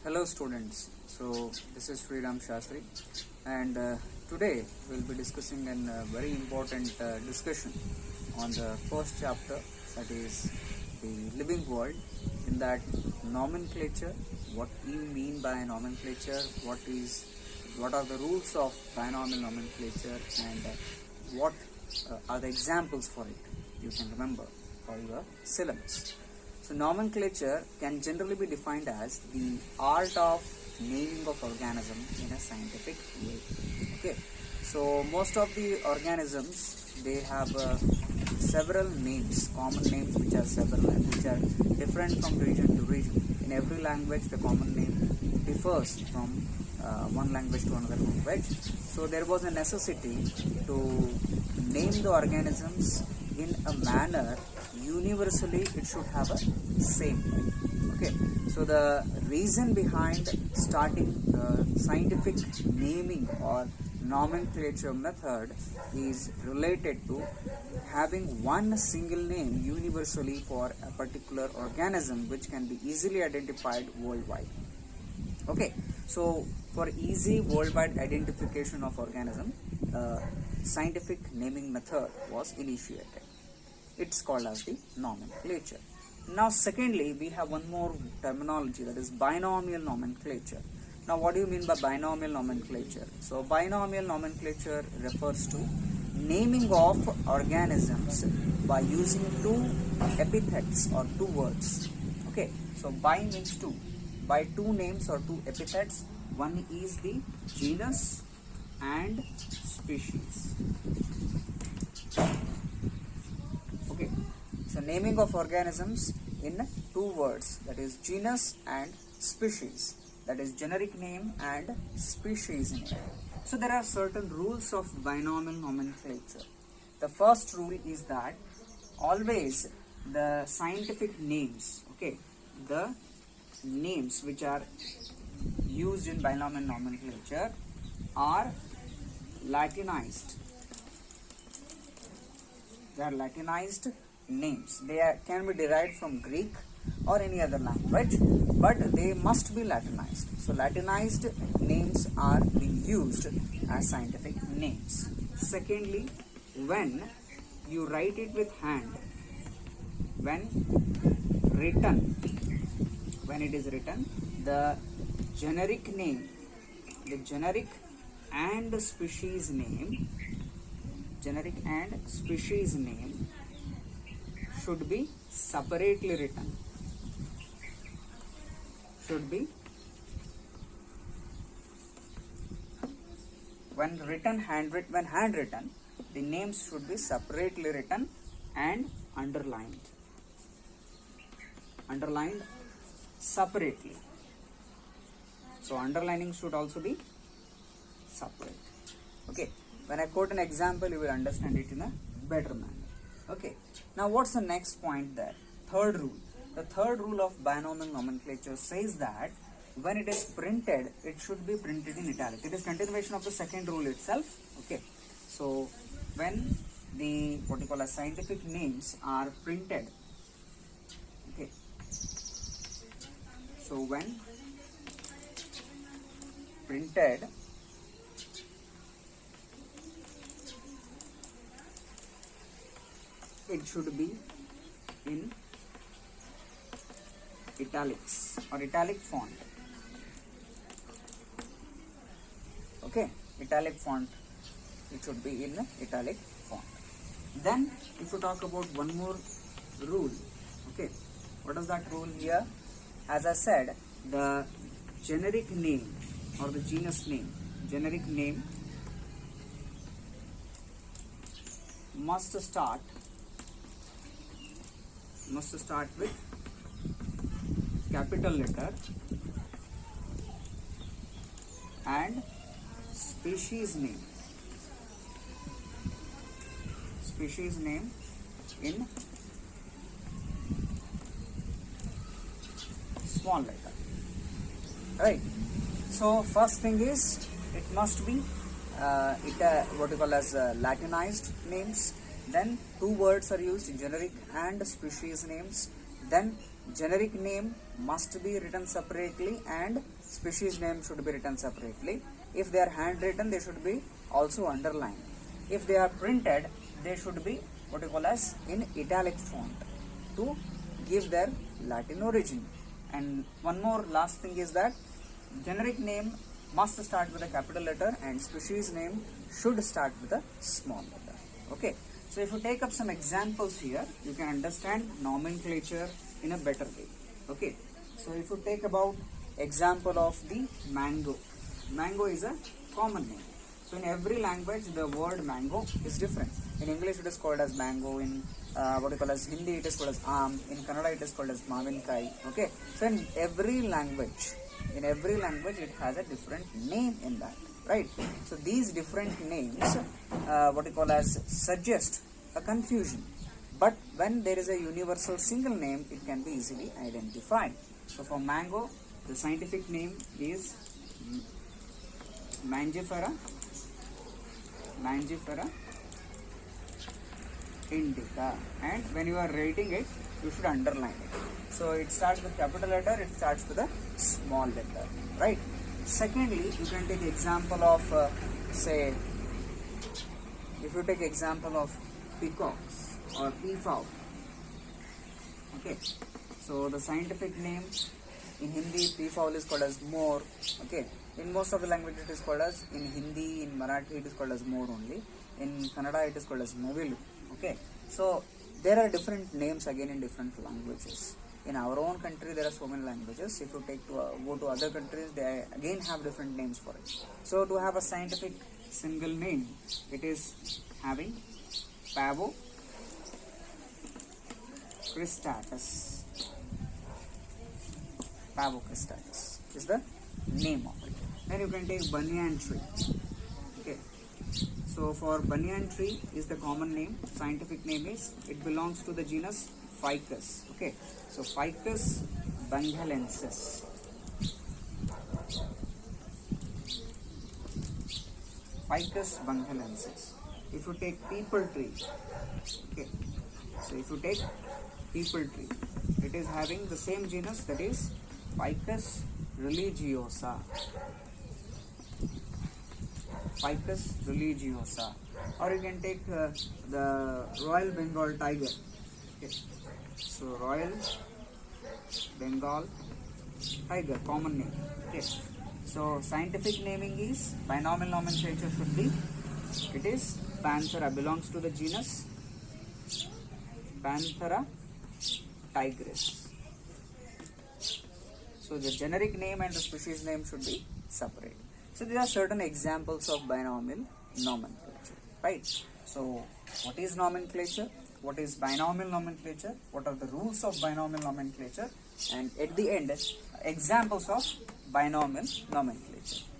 Hello students, so this is SriRam and today we'll be discussing a very important discussion on the first chapter, that is the living world. In that, nomenclature, what you mean by nomenclature, what are the rules of binomial nomenclature, and what are the examples for it. You can remember for your syllabus. So nomenclature can generally be defined as the art of naming of organism in a scientific way. Okay, so most of the organisms, they have several names, common names which are several and which are different from region to region. In every language, the common name differs from one language to another language. So there was a necessity to name the organisms in a manner universally it should have a same name. Okay, so the reason behind starting scientific naming or nomenclature method is related to having one single name universally for a particular organism which can be easily identified worldwide. Okay, so for easy worldwide identification of organism, scientific naming method was initiated. It's called as the nomenclature. Now secondly, we have one more terminology, that is binomial nomenclature. Now what do you mean by binomial nomenclature? So binomial nomenclature refers to naming of organisms by using two epithets or two words. Okay, so bi means two. By two names or two epithets, one is the genus and species. Okay, so naming of organisms in two words, that is genus and species, that is generic name and species name. So there are certain rules of binomial nomenclature. The first rule is that always the scientific names, okay, the names which are used in binomial nomenclature are Latinized. They are Latinized names. They can be derived from Greek or any other language, but they must be Latinized. So Latinized names are being used as scientific names. Secondly, when you write it with hand, when it is written, the generic name, the generic and species name, should be separately written. When handwritten, the names should be separately written and underlined separately. So underlining should also be separate. Okay, when I quote an example, you will understand it in a better manner. Okay, now what's the next point there? Third rule. The third rule of binomial nomenclature says that when it is printed, it should be printed in italic. It is continuation of the second rule itself. Okay, so when the what you call as scientific names are printed, okay, so when printed, it should be in italics or italic font. Okay, italic font, it should be in italic font. Then if you talk about one more rule, okay, what is that rule here? As I said, the generic name or the genus name, generic name must start with capital letter and species name in small letter, right? So first thing is it must be what you call as Latinized names. Then two words are used, generic and species names. Then generic name must be written separately and species name should be written separately. If they are handwritten, they should be also underlined. If they are printed, they should be what you call as in italic font to give their Latin origin. And one more last thing is that generic name must start with a capital letter and species name should start with a small letter. Okay, so if you take up some examples here, you can understand nomenclature in a better way. Okay, so if you take about example of the mango, mango is a common name. So in every language the word mango is different. In English it is called as mango, in what you call as Hindi it is called as aam, in Kannada it is called as mavinkai. Okay, so in every language it has a different name in that, right? So these different names what you call as suggest a confusion, but when there is a universal single name it can be easily identified. So for mango, the scientific name is Mangifera indica, and when you are writing it you should underline it. So it starts with capital letter, it starts with a small letter, right? Secondly, you can take example of say, if you take example of peacocks or peafowl. Okay, so the scientific name in Hindi, peafowl is called as more. Okay, in most of the languages it is called as, in Hindi, in Marathi it is called as more only, in Kannada it is called as navilu. Okay, so there are different names again in different languages. In our own country there are so many languages. If you take to go to other countries, they again have different names for it. So to have a scientific single name, it is having Pavo cristatus. Pavo cristatus is the name of it. Then you can take banyan tree. Okay, so for banyan tree is the common name. Scientific name is, it belongs to the genus Ficus. Okay, so Ficus benghalensis. Ficus benghalensis. If you take peepal tree, okay, so if you take peepal tree, it is having the same genus, that is Ficus religiosa. Ficus religiosa. Or you can take the Royal Bengal tiger. Okay, so Royal Bengal tiger, common name. Okay, so scientific naming is, binomial nomenclature should be, it is Panthera, belongs to the genus Panthera tigris. So the generic name and the species name should be separate. So these are certain examples of binomial nomenclature, right? So what is nomenclature? What is binomial nomenclature? What are the rules of binomial nomenclature? And at the end, examples of binomial nomenclature.